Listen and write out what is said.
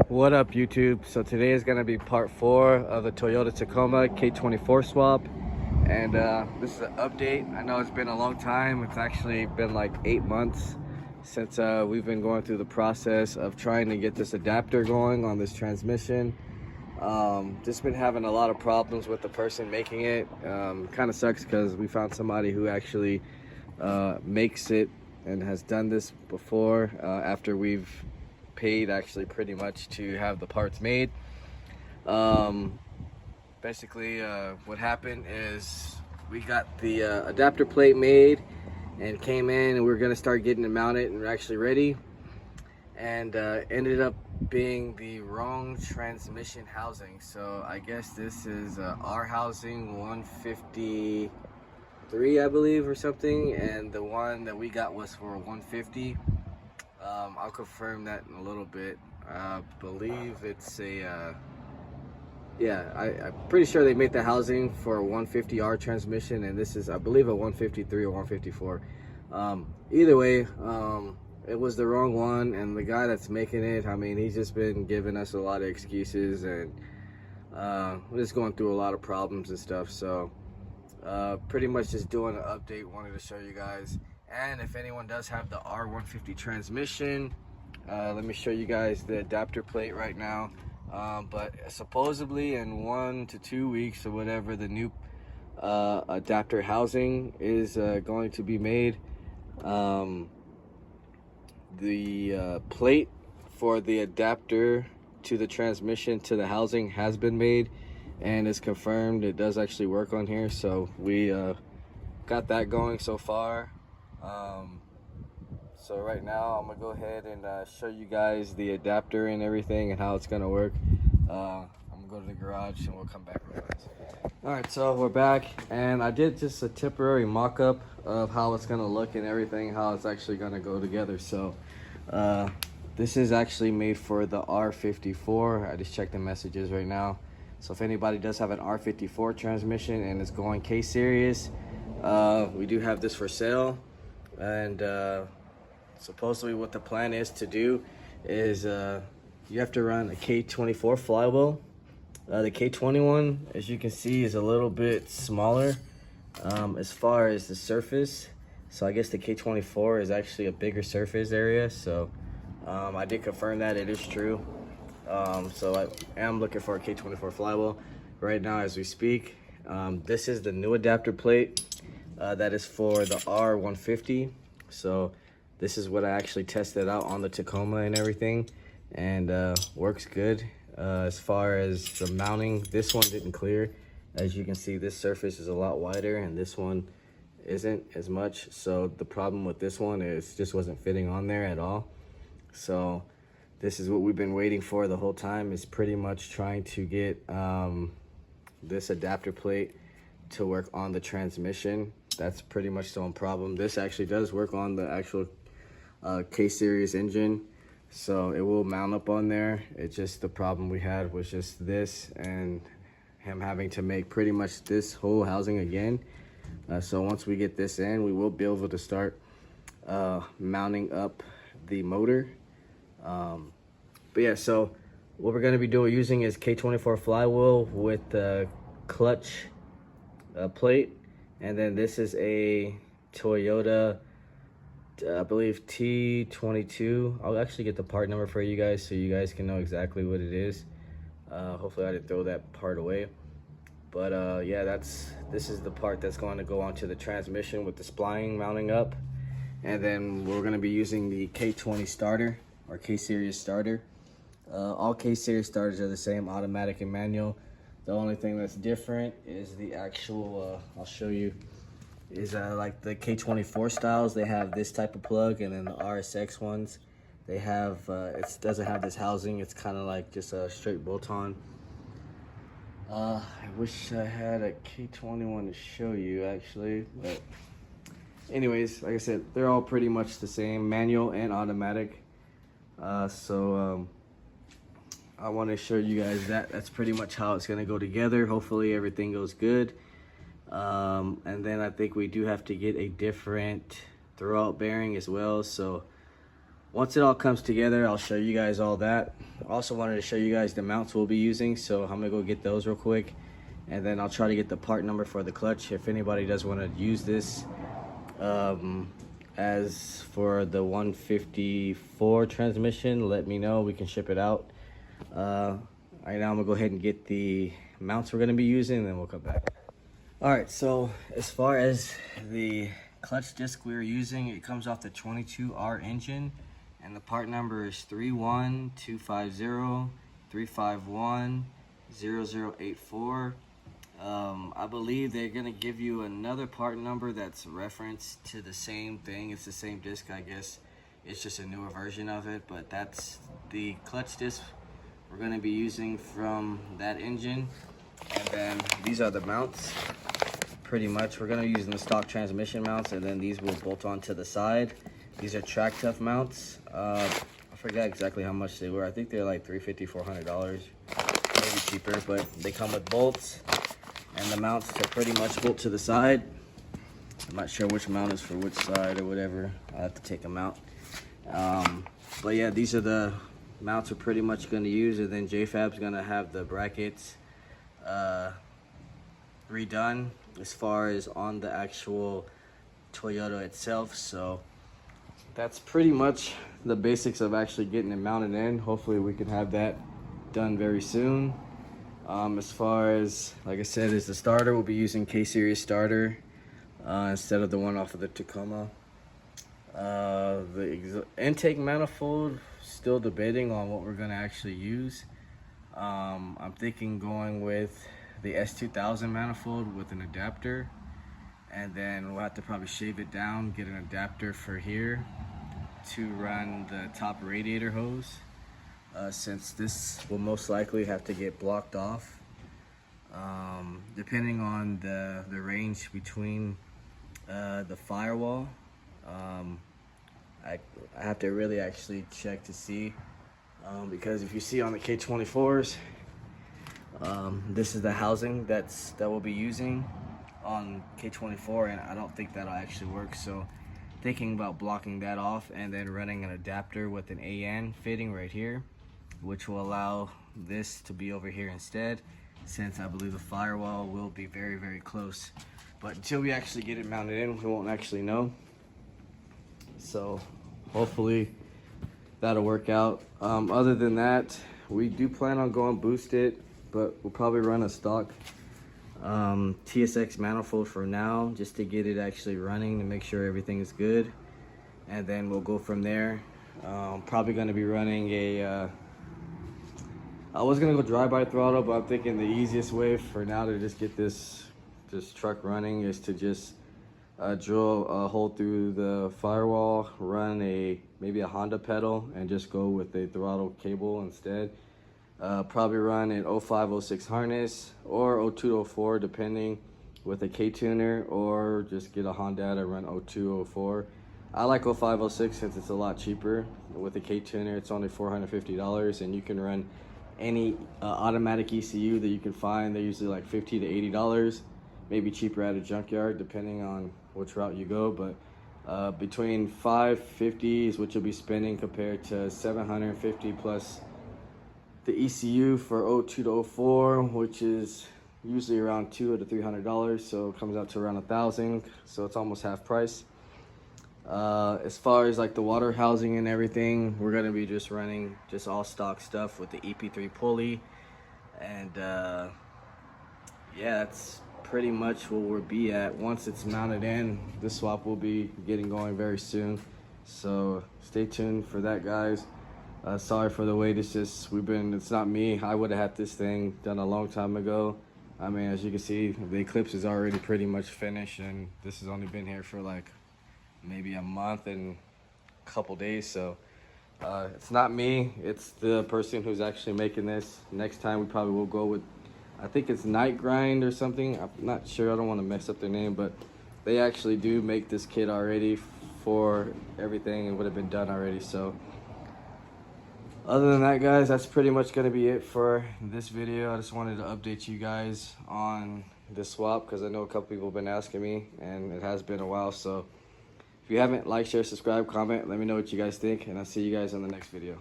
What up, YouTube? So today is going to be part 4 of the Toyota Tacoma K24 swap, and this is an update. I know it's been a long time. It's actually been like 8 months since we've been going through the process of trying to get this adapter going on this transmission. Just been having a lot of problems with the person making it. Kind of sucks because we found somebody who actually makes it and has done this before after we've paid actually pretty much to have the parts made. Basically what happened is we got the adapter plate made and came in, and we are going to start getting it mounted, and we're actually ready, and ended up being the wrong transmission housing. So I guess this is our housing 153, I believe, or something, and the one that we got was for 150. I'll confirm that in a little bit. I believe it's a I'm pretty sure they made the housing for a 150R transmission, and this is, I believe, a 153 or 154. Either way, it was the wrong one, and the guy that's making it, I mean, he's just been giving us a lot of excuses, and we're just going through a lot of problems and stuff. So pretty much just doing an update, wanted to show you guys. And if anyone does have the R150 transmission, let me show you guys the adapter plate right now. But supposedly in 1 to 2 weeks or whatever, the new adapter housing is going to be made. The plate for the adapter to the transmission to the housing has been made, and it's confirmed it does actually work on here. So we got that going so far. So right now I'm gonna go ahead and show you guys the adapter and everything and how it's gonna work. I'm gonna go to the garage and we'll come back real fast. Alright, so we're back, and I did just a temporary mock-up of how it's gonna look and everything, how it's actually gonna go together. So this is actually made for the R54. I just checked the messages right now. So if anybody does have an R54 transmission and it's going K-series, we do have this for sale. And supposedly what the plan is to do is you have to run a K24 flywheel. The K21, as you can see, is a little bit smaller as far as the surface. So I guess the K24 is actually a bigger surface area. So I did confirm that it is true. So I am looking for a K24 flywheel right now as we speak. This is the new adapter plate. That is for the R150. So this is what I actually tested out on the Tacoma and everything, and works good. As far as the mounting, this one didn't clear. As you can see, this surface is a lot wider and this one isn't as much. So the problem with this one is just wasn't fitting on there at all. So this is what we've been waiting for the whole time, is pretty much trying to get this adapter plate to work on the transmission. That's pretty much the only problem. This actually does work on the actual K-series engine, so it will mount up on there. It's just the problem we had was just this, and him having to make pretty much this whole housing again. So once we get this in, we will be able to start mounting up the motor. But yeah, so what we're going to be using is K24 flywheel with the clutch plate. And then this is a Toyota, I believe, T22. I'll actually get the part number for you guys so you guys can know exactly what it is. Hopefully I didn't throw that part away. But yeah, this is the part that's going to go onto the transmission with the spline mounting up. And then we're going to be using the K20 starter, or K-series starter. All K-series starters are the same, automatic and manual. The only thing that's different is the actual, I'll show you, is like the K24 styles, they have this type of plug, and then the RSX ones, they have, it doesn't have this housing. It's kind of like just a straight bolt-on. I wish I had a K21 to show you, actually, but anyways, like I said, they're all pretty much the same, manual and automatic. I want to show you guys that's pretty much how it's going to go together. Hopefully everything goes good. And then I think we do have to get a different throwout bearing as well. So once it all comes together, I'll show you guys all that. I also wanted to show you guys the mounts we'll be using, so I'm gonna go get those real quick, and then I'll try to get the part number for the clutch if anybody does want to use this. As for the 154 transmission, let me know, we can ship it out. Right now I'm gonna go ahead and get the mounts we're gonna be using, and then we'll come back. All right, so as far as the clutch disc we're using, it comes off the 22R engine, and the part number is 31250-351-0084. I believe they're gonna give you another part number that's referenced to the same thing. It's the same disc, I guess. It's just a newer version of it, but that's the clutch disc we're gonna be using from that engine. And then these are the mounts. Pretty much, we're gonna be using the stock transmission mounts, and then these will bolt onto the side. These are track tough mounts. I forgot exactly how much they were. I think they're like $350, $400, maybe cheaper, but they come with bolts. And the mounts are pretty much bolt to the side. I'm not sure which mount is for which side or whatever. I'll have to take them out. But yeah, these are the mounts we're pretty much going to use. And then JFab's going to have the brackets redone as far as on the actual Toyota itself. So that's pretty much the basics of actually getting it mounted in. Hopefully we can have that done very soon. As far as, like I said, is the starter, we'll be using K-Series starter instead of the one off of the Tacoma. The intake manifold, still debating on what we're going to actually use. I'm thinking going with the S2000 manifold with an adapter, and then we'll have to probably shave it down, get an adapter for here to run the top radiator hose. Since this will most likely have to get blocked off, depending on the range between the firewall. I have to really actually check to see, because if you see on the K24s, this is the housing that we'll be using on K24, and I don't think that'll actually work. So thinking about blocking that off and then running an adapter with an AN fitting right here, which will allow this to be over here instead, since I believe the firewall will be very, very close. But until we actually get it mounted in, we won't actually know. So hopefully that'll work out. Other than that, we do plan on going boosted, but we'll probably run a stock TSX manifold for now, just to get it actually running to make sure everything is good. And then we'll go from there. Probably going to be running a I was gonna go drive-by throttle, but I'm thinking the easiest way for now to just get this truck running is to just drill a hole through the firewall, run maybe a Honda pedal, and just go with a throttle cable instead. Probably run an 0506 harness or 0204, depending, with a K-tuner, or just get a Honda to run 0204. I like 0506 since it's a lot cheaper. With a K-tuner, it's only $450, and you can run any automatic ECU that you can find. They're usually like $50 to $80, maybe cheaper at a junkyard depending on which route you go. But between $550 is what you'll be spending compared to $750 plus the ECU for 02 to 04, which is usually around $200 to $300, so it comes out to around $1,000, so it's almost half price. As far as like the water housing and everything, we're gonna be just running just all stock stuff with the EP3 pulley, and yeah, that's pretty much where we'll be at. Once it's mounted in, this swap will be getting going very soon, so stay tuned for that, guys. Sorry for the wait. It's not me. I would have had this thing done a long time ago. I mean, as you can see, the Eclipse is already pretty much finished, and this has only been here for like maybe a month and a couple days. So it's not me, it's the person who's actually making this. Next time we probably will go with, I think it's Night Grind or something. I'm not sure, I don't want to mess up their name, but they actually do make this kit already for everything. It would have been done already. So other than that, guys, that's pretty much going to be it for this video. I just wanted to update you guys on this swap because I know a couple people have been asking me, and it has been a while. So If you haven't, like, share, subscribe, comment. Let me know what you guys think, and I'll see you guys on the next video.